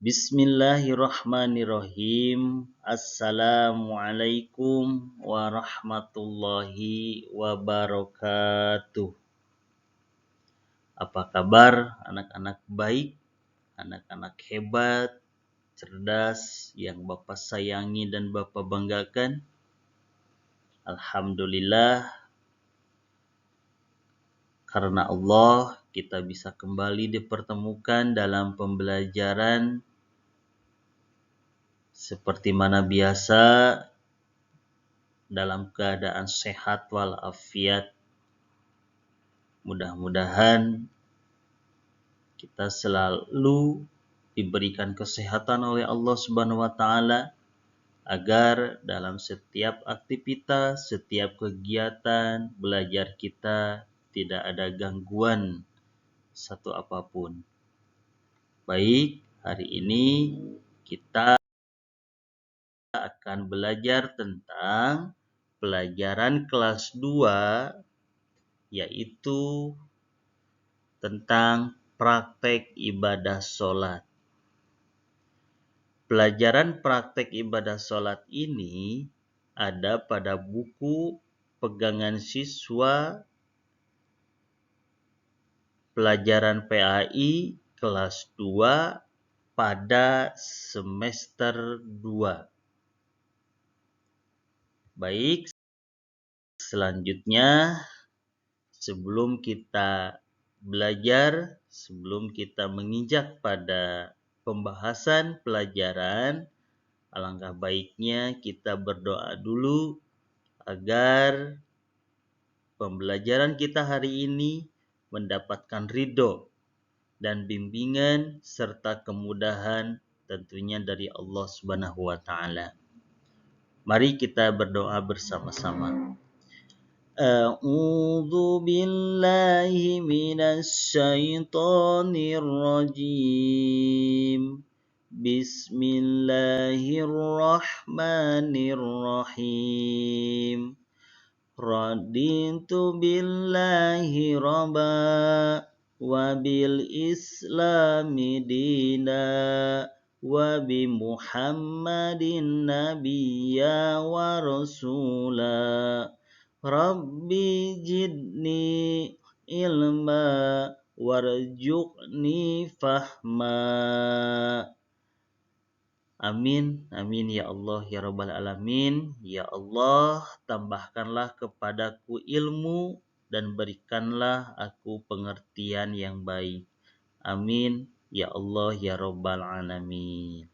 Bismillahirrahmanirrahim. Assalamualaikum warahmatullahi wabarakatuh. Apa kabar anak-anak baik, anak-anak hebat, cerdas yang Bapak sayangi dan Bapak banggakan? Alhamdulillah, karena Allah kita bisa kembali dipertemukan dalam pembelajaran seperti mana biasa, dalam keadaan sehat walafiat. Mudah-mudahan kita selalu diberikan kesehatan oleh Allah Subhanahu wa taala agar dalam setiap aktivitas, setiap kegiatan belajar kita tidak ada gangguan satu apapun. Baik, hari ini kita akan belajar tentang pelajaran kelas 2, yaitu tentang praktek ibadah sholat. Pelajaran praktek ibadah sholat ini ada pada buku pegangan siswa pelajaran PAI kelas 2 pada semester 2. Baik, selanjutnya sebelum kita belajar, sebelum kita menginjak pada pembahasan pelajaran, alangkah baiknya kita berdoa dulu agar pembelajaran kita hari ini mendapatkan ridho dan bimbingan serta kemudahan tentunya dari Allah Subhanahu wa taala. Mari kita berdoa bersama-sama. A'udzu billahi minasy syaithanir rajim. Bismillahirrahmanirrahim. Raditu billahi rabba wa bil islami dina wa bi Muhammadin nabiyya wa rasula. Rabbi jidni ilma warzuqni fahma. Amin, amin ya Allah ya Rabbal Alamin. Ya Allah, tambahkanlah kepadaku ilmu dan berikanlah aku pengertian yang baik. Amin ya Allah ya Rabbal Alamin.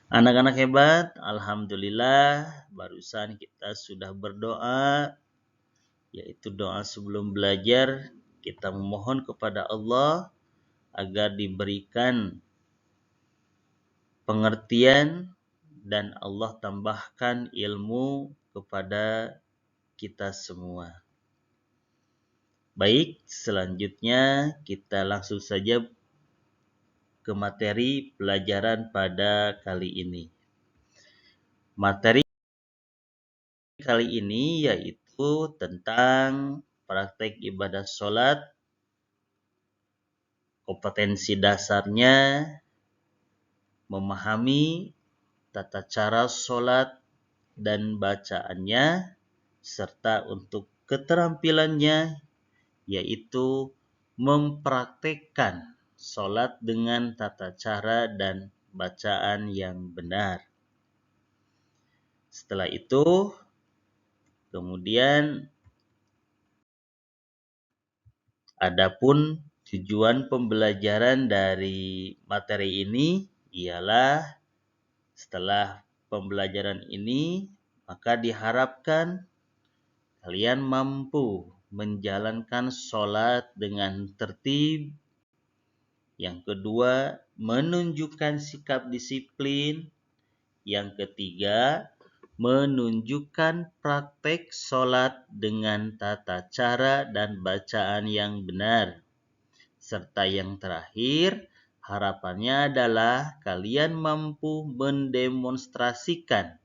Anak-anak hebat, alhamdulillah barusan kita sudah berdoa, yaitu doa sebelum belajar. Kita memohon kepada Allah agar diberikan pengertian dan Allah tambahkan ilmu kepada kita semua. Baik, selanjutnya kita langsung saja ke materi pelajaran pada kali ini. Materi kali ini yaitu tentang praktek ibadah sholat, kompetensi dasarnya, memahami tata cara sholat dan bacaannya, serta untuk keterampilannya, yaitu mempraktekkan sholat dengan tata cara dan bacaan yang benar. Setelah itu, kemudian adapun tujuan pembelajaran dari materi ini ialah setelah pembelajaran ini, maka diharapkan kalian mampu menjalankan sholat dengan tertib. Yang kedua, menunjukkan sikap disiplin. Yang ketiga, menunjukkan praktek sholat dengan tata cara dan bacaan yang benar. Serta yang terakhir, harapannya adalah kalian mampu mendemonstrasikan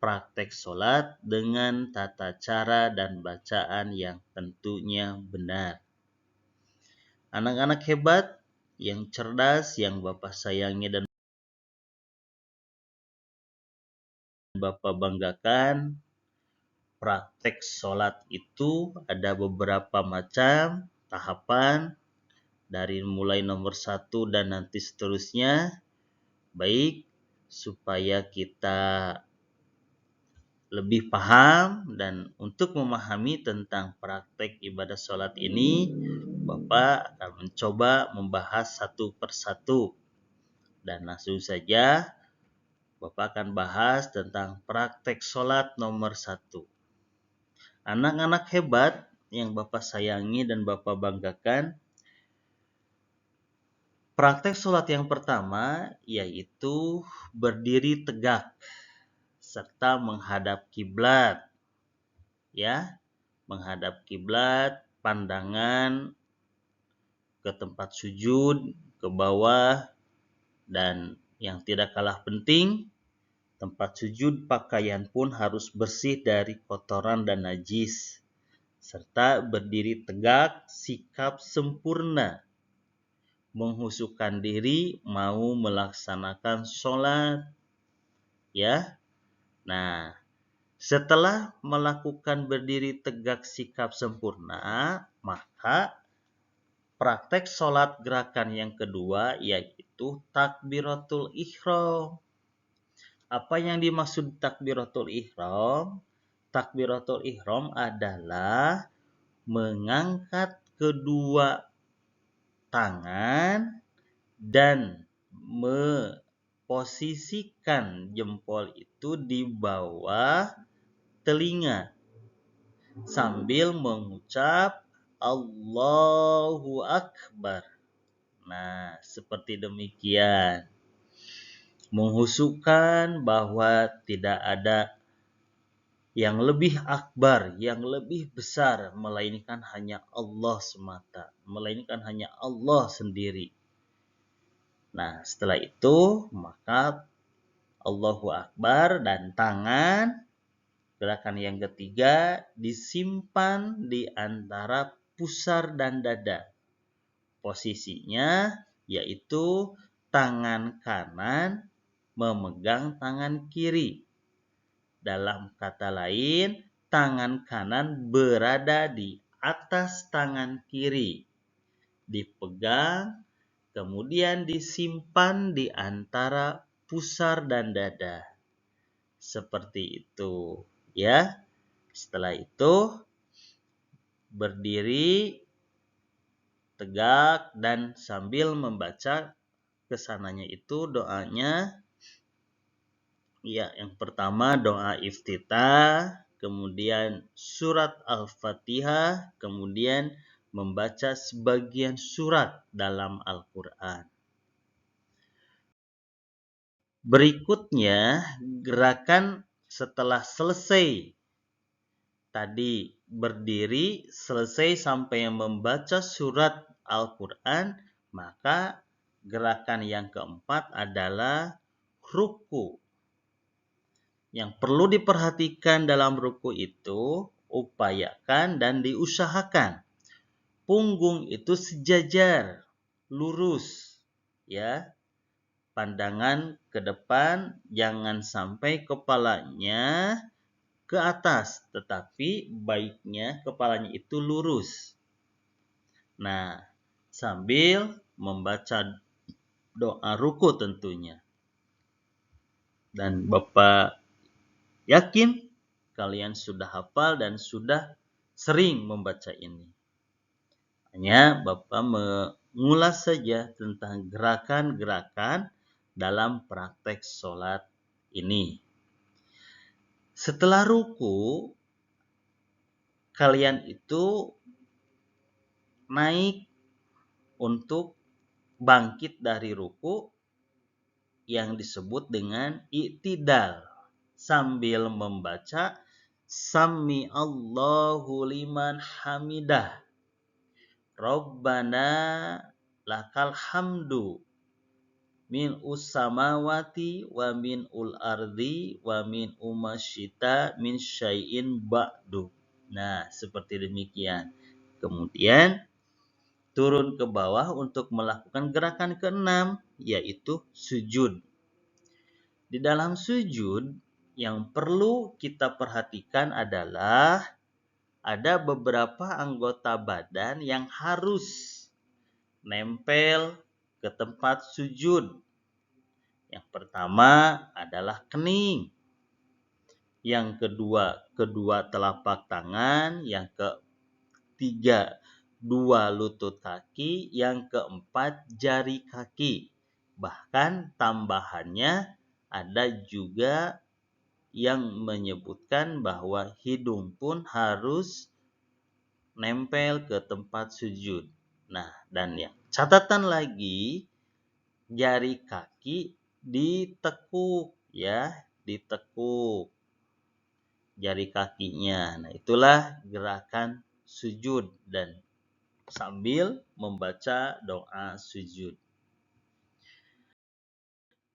praktek sholat dengan tata cara dan bacaan yang tentunya benar. Anak-anak hebat, yang cerdas, yang Bapak sayangi dan Bapak banggakan, praktek sholat itu ada beberapa macam tahapan, dari mulai nomor 1 dan nanti seterusnya. Baik, supaya kita lebih paham dan untuk memahami tentang praktek ibadah sholat ini, Bapak akan mencoba membahas satu persatu. Dan langsung saja Bapak akan bahas tentang praktek sholat nomor 1. Anak-anak hebat yang Bapak sayangi dan Bapak banggakan, praktek sholat yang pertama yaitu berdiri tegak serta menghadap kiblat. Ya, menghadap kiblat, pandangan ke tempat sujud, ke bawah, dan yang tidak kalah penting, tempat sujud pakaian pun harus bersih dari kotoran dan najis, serta berdiri tegak, sikap sempurna, menghusukkan diri mau melaksanakan sholat. Ya, nah, setelah melakukan berdiri tegak sikap sempurna, maka praktek sholat gerakan yang kedua yaitu takbiratul ihram. Apa yang dimaksud takbiratul ihram? Takbiratul ihram adalah mengangkat kedua tangan dan memposisikan jempol itu di bawah telinga sambil mengucap Allahu Akbar. Nah, seperti demikian. Menghusukkan bahwa tidak ada yang lebih akbar, yang lebih besar, melainkan hanya Allah semata, melainkan hanya Allah sendiri. Nah, setelah itu, maka Allahu Akbar dan tangan, gerakan yang ketiga, disimpan di antara pusar dan dada. Posisinya yaitu tangan kanan memegang tangan kiri. Dalam kata lain, tangan kanan berada di atas tangan kiri, dipegang, kemudian disimpan di antara pusar dan dada. Seperti itu, ya. Setelah itu, berdiri tegak dan sambil membaca kesananya itu doanya. Ya, yang pertama doa iftitah, kemudian surat Al-Fatihah, kemudian membaca sebagian surat dalam Al-Quran. Berikutnya, gerakan setelah selesai tadi berdiri, selesai sampai membaca surat Al-Quran, maka gerakan yang keempat adalah ruku. Yang perlu diperhatikan dalam ruku itu, upayakan dan diusahakan punggung itu sejajar, lurus, ya. Pandangan ke depan, jangan sampai kepalanya ke atas, tetapi baiknya kepalanya itu lurus. Nah, sambil membaca doa ruku tentunya. Dan Bapak yakin kalian sudah hafal dan sudah sering membaca ini. Hanya Bapak mengulas saja tentang gerakan-gerakan dalam praktek sholat ini. Setelah ruku, kalian itu naik untuk bangkit dari ruku yang disebut dengan i'tidal, sambil membaca Sami Allahu liman hamidah, Rabbana lakal hamdu, min samawati wa min ardi wa min umasyita min syai'in ba'du. Nah, seperti demikian. Kemudian turun ke bawah untuk melakukan gerakan keenam, yaitu sujud. Di dalam sujud, yang perlu kita perhatikan adalah ada beberapa anggota badan yang harus nempel ke tempat sujud. Yang pertama adalah kening. Yang kedua, kedua telapak tangan. Yang ketiga, dua lutut kaki. Yang keempat, jari kaki. Bahkan tambahannya ada juga yang menyebutkan bahwa hidung pun harus nempel ke tempat sujud. Nah, dan yang catatan lagi, jari kaki ditekuk ya, ditekuk jari kakinya. Nah, itulah gerakan sujud dan sambil membaca doa sujud.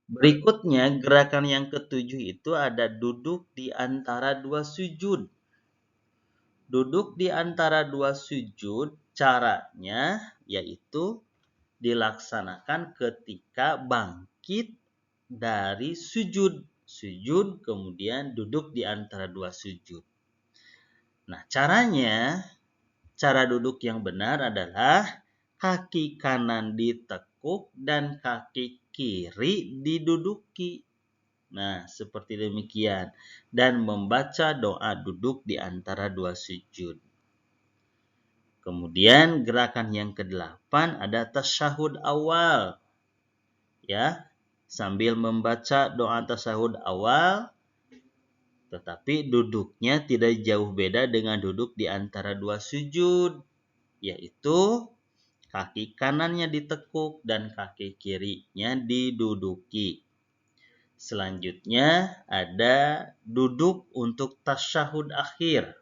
Berikutnya, gerakan yang ketujuh itu ada duduk di antara dua sujud. Duduk di antara dua sujud, caranya yaitu dilaksanakan ketika bangkit dari sujud. Sujud, kemudian duduk di antara dua sujud. Nah, cara duduk yang benar adalah kaki kanan ditekuk dan kaki kiri diduduki. Nah, seperti demikian. Dan membaca doa duduk di antara dua sujud. Kemudian gerakan yang ke-8 ada tasyahud awal. Ya, sambil membaca doa tasyahud awal, tetapi duduknya tidak jauh beda dengan duduk di antara dua sujud, yaitu kaki kanannya ditekuk dan kaki kirinya diduduki. Selanjutnya ada duduk untuk tasyahud akhir.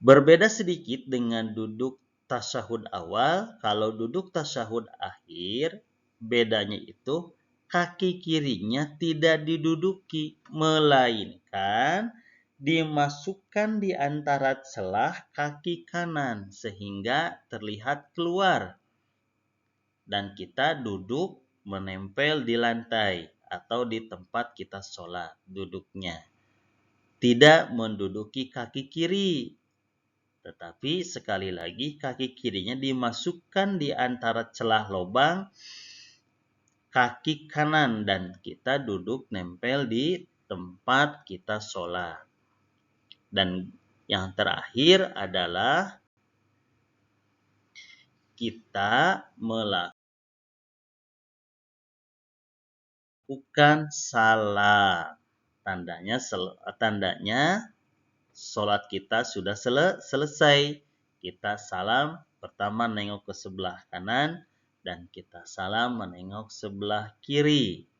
Berbeda sedikit dengan duduk tasyahud awal. Kalau duduk tasyahud akhir, bedanya itu kaki kirinya tidak diduduki, melainkan dimasukkan di antara celah kaki kanan sehingga terlihat keluar. Dan kita duduk menempel di lantai atau di tempat kita sholat duduknya. Tidak menduduki kaki kiri. Tetapi sekali lagi kaki kirinya dimasukkan di antara celah lubang kaki kanan dan kita duduk nempel di tempat kita sholat. Dan yang terakhir adalah kita melakukan salam. Tandanya sholat kita sudah selesai. Kita salam, pertama nengok ke sebelah kanan dan kita salam menengok sebelah kiri.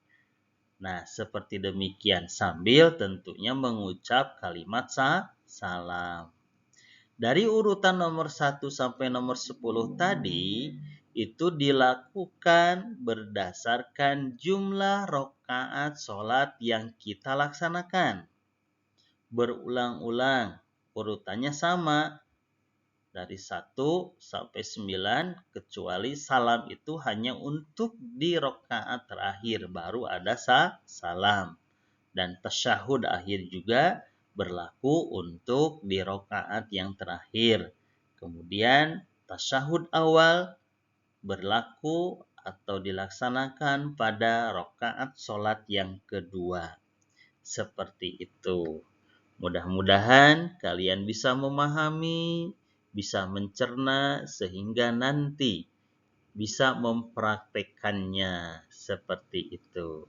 Nah, seperti demikian sambil tentunya mengucap kalimat salam. Dari urutan nomor 1 sampai nomor 10 tadi itu dilakukan berdasarkan jumlah rakaat sholat yang kita laksanakan. Berulang-ulang, urutannya sama dari 1 sampai 9, kecuali salam itu hanya untuk di rakaat terakhir baru ada salam. Dan tasyahud akhir juga berlaku untuk di rakaat yang terakhir. Kemudian tasyahud awal berlaku atau dilaksanakan pada rakaat sholat yang kedua. Seperti itu. Mudah-mudahan kalian bisa memahami, bisa mencerna, sehingga nanti bisa mempraktekkannya seperti itu.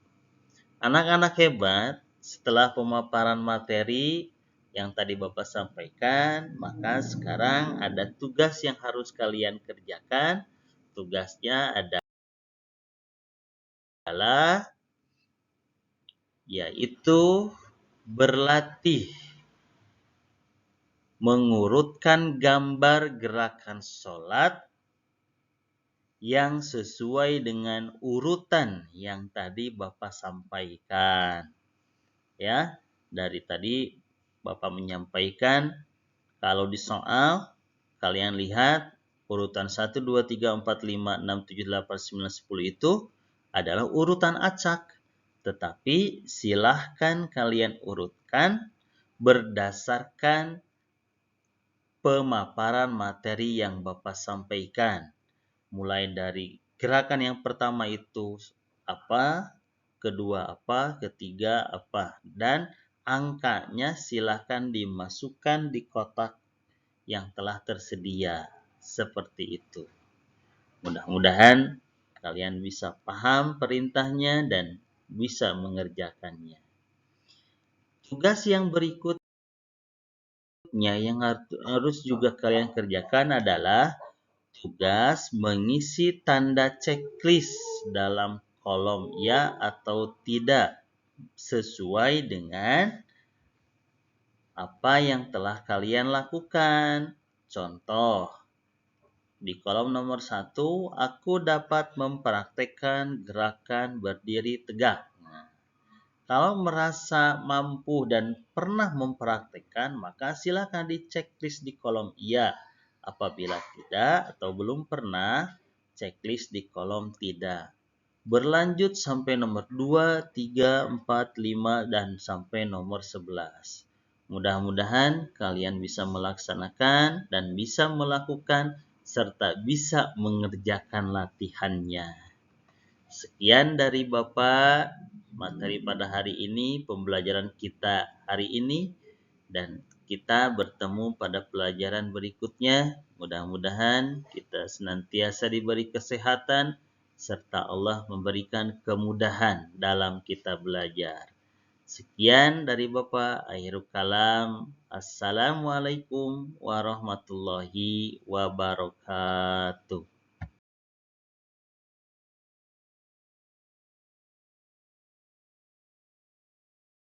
Anak-anak hebat, setelah pemaparan materi yang tadi Bapak sampaikan, maka sekarang ada tugas yang harus kalian kerjakan. Tugasnya adalah yaitu berlatih mengurutkan gambar gerakan sholat yang sesuai dengan urutan yang tadi Bapak sampaikan. Ya, dari tadi Bapak menyampaikan kalau di soal kalian lihat urutan 1, 2, 3, 4, 5, 6, 7, 8, 9, 10 itu adalah urutan acak. Tetapi silahkan kalian urutkan berdasarkan pemaparan materi yang Bapak sampaikan. Mulai dari gerakan yang pertama itu apa, kedua apa, ketiga apa, dan angkanya silahkan dimasukkan di kotak yang telah tersedia. Seperti itu. Mudah-mudahan kalian bisa paham perintahnya dan bisa mengerjakannya. Tugas yang berikutnya yang harus juga kalian kerjakan adalah tugas mengisi tanda checklist dalam kolom ya atau tidak sesuai dengan apa yang telah kalian lakukan. Contoh, di kolom nomor 1, aku dapat mempraktekkan gerakan berdiri tegak. Nah, kalau merasa mampu dan pernah mempraktekkan, maka silakan di checklist di kolom iya. Apabila tidak atau belum pernah, checklist di kolom tidak. Berlanjut sampai nomor 2, 3, 4, 5, dan sampai nomor 11. Mudah-mudahan kalian bisa melaksanakan dan bisa melakukan serta bisa mengerjakan latihannya. Sekian dari Bapak materi pada hari ini, pembelajaran kita hari ini, dan kita bertemu pada pelajaran berikutnya. Mudah-mudahan kita senantiasa diberi kesehatan serta Allah memberikan kemudahan dalam kita belajar. Sekian dari Bapak, akhirul kalam. Assalamualaikum warahmatullahi wabarakatuh.